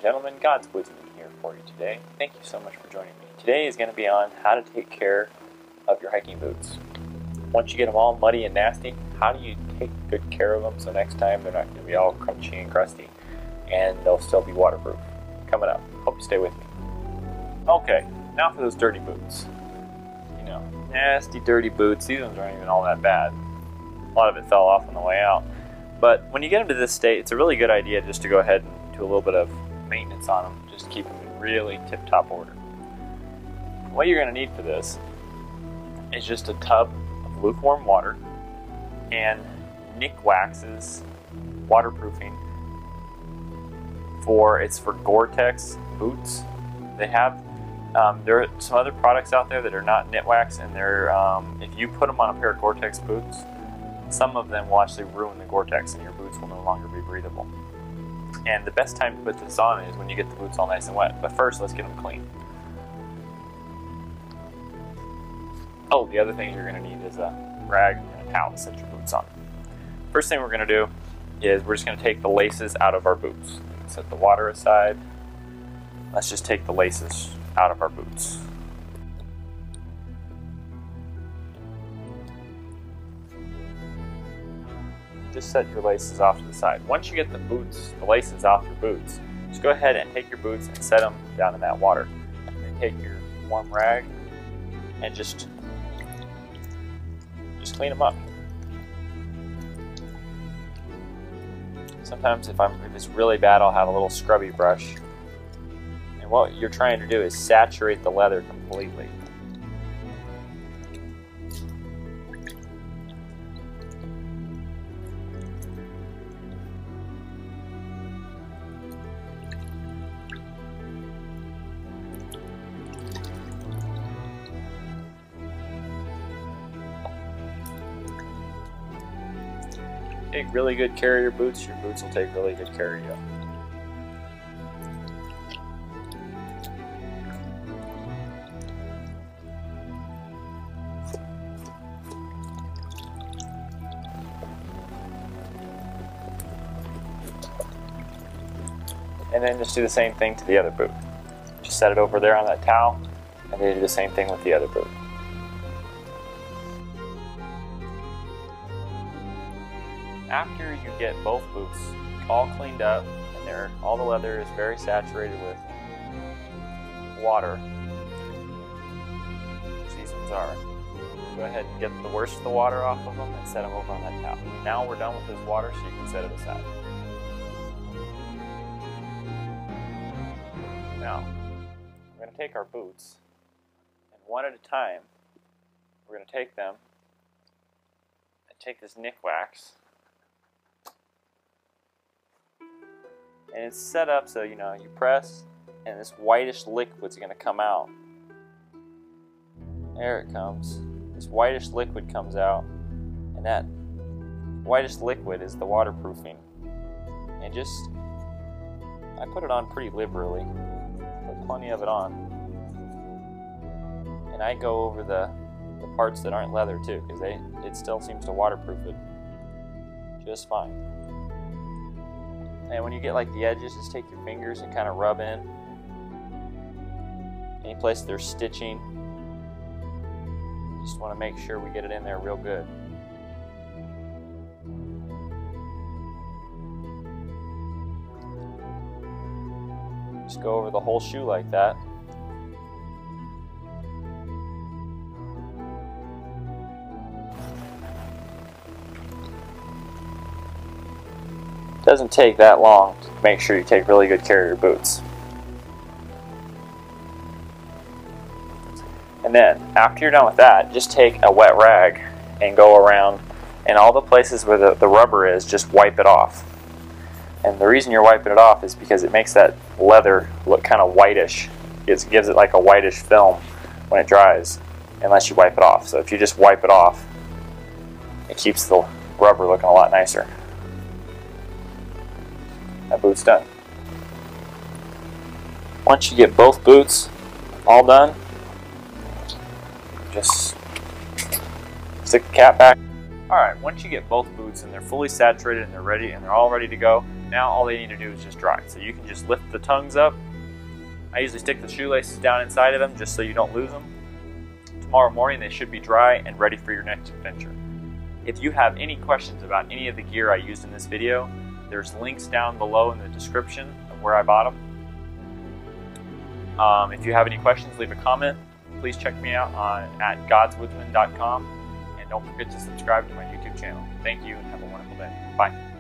gentlemen, God's Woodsman here for you today. Thank you so much for joining me. Today is going to be on how to take care of your hiking boots. Once you get them all muddy and nasty, how do you take good care of them so next time they're not going to be all crunchy and crusty and they'll still be waterproof? Coming up. Hope you stay with me. Okay, now for those dirty boots. You know, nasty, dirty boots. These ones aren't even all that bad. A lot of it fell off on the way out. But when you get them to this state, it's a really good idea just to go ahead and do a little bit of maintenance on them, just to keep them in really tip-top order. What you're going to need for this is just a tub of lukewarm water and Nikwax's waterproofing. It's for Gore-Tex boots. They have there are some other products out there that are not Nikwax, and they're if you put them on a pair of Gore-Tex boots, some of them will actually ruin the Gore-Tex and your boots will no longer be breathable. And the best time to put this on is when you get the boots all nice and wet. But first, let's get them clean. Oh, the other thing you're going to need is a rag and a towel to set your boots on. First thing we're going to do is we're just going to take the laces out of our boots. Set the water aside. Let's just take the laces out of our boots. Just set your laces off to the side. Once you get the laces off your boots, just go ahead and take your boots and set them down in that water. And take your warm rag and just clean them up. Sometimes if it's really bad, I'll have a little scrubby brush. And what you're trying to do is saturate the leather completely. Take really good care of your boots will take really good care of you. And then just do the same thing to the other boot. Just set it over there on that towel, and then do the same thing with the other boot. After you get both boots all cleaned up and all the leather is very saturated with water, which these ones are, go ahead and get the worst of the water off of them and set them over on that towel. Now we're done with this water, so you can set it aside. Now, we're going to take our boots, and one at a time, we're going to take them and take this Nikwax. And it's set up so, you know, you press and this whitish liquid's going to come out. There it comes. This whitish liquid comes out, and that whitish liquid is the waterproofing. And I put it on pretty liberally. Put plenty of it on. And I go over the parts that aren't leather too, because it still seems to waterproof it just fine. And when you get like the edges, just take your fingers and kind of rub in. Any place there's stitching, just want to make sure we get it in there real good. Just go over the whole shoe like that. Doesn't take that long to make sure you take really good care of your boots. And then, after you're done with that, just take a wet rag and go around, and all the places where the rubber is, just wipe it off. And the reason you're wiping it off is because it makes that leather look kind of whitish. It gives it like a whitish film when it dries, unless you wipe it off. So if you just wipe it off, it keeps the rubber looking a lot nicer. That boot's done. Once you get both boots all done, just stick the cap back. Alright, once you get both boots and they're fully saturated and they're ready and they're all ready to go, now all they need to do is just dry. So you can just lift the tongues up. I usually stick the shoelaces down inside of them just so you don't lose them. Tomorrow morning they should be dry and ready for your next adventure. If you have any questions about any of the gear I used in this video, there's links down below in the description of where I bought them. If you have any questions, leave a comment. Please check me out at godswoodsman.com, and don't forget to subscribe to my YouTube channel. Thank you and have a wonderful day. Bye.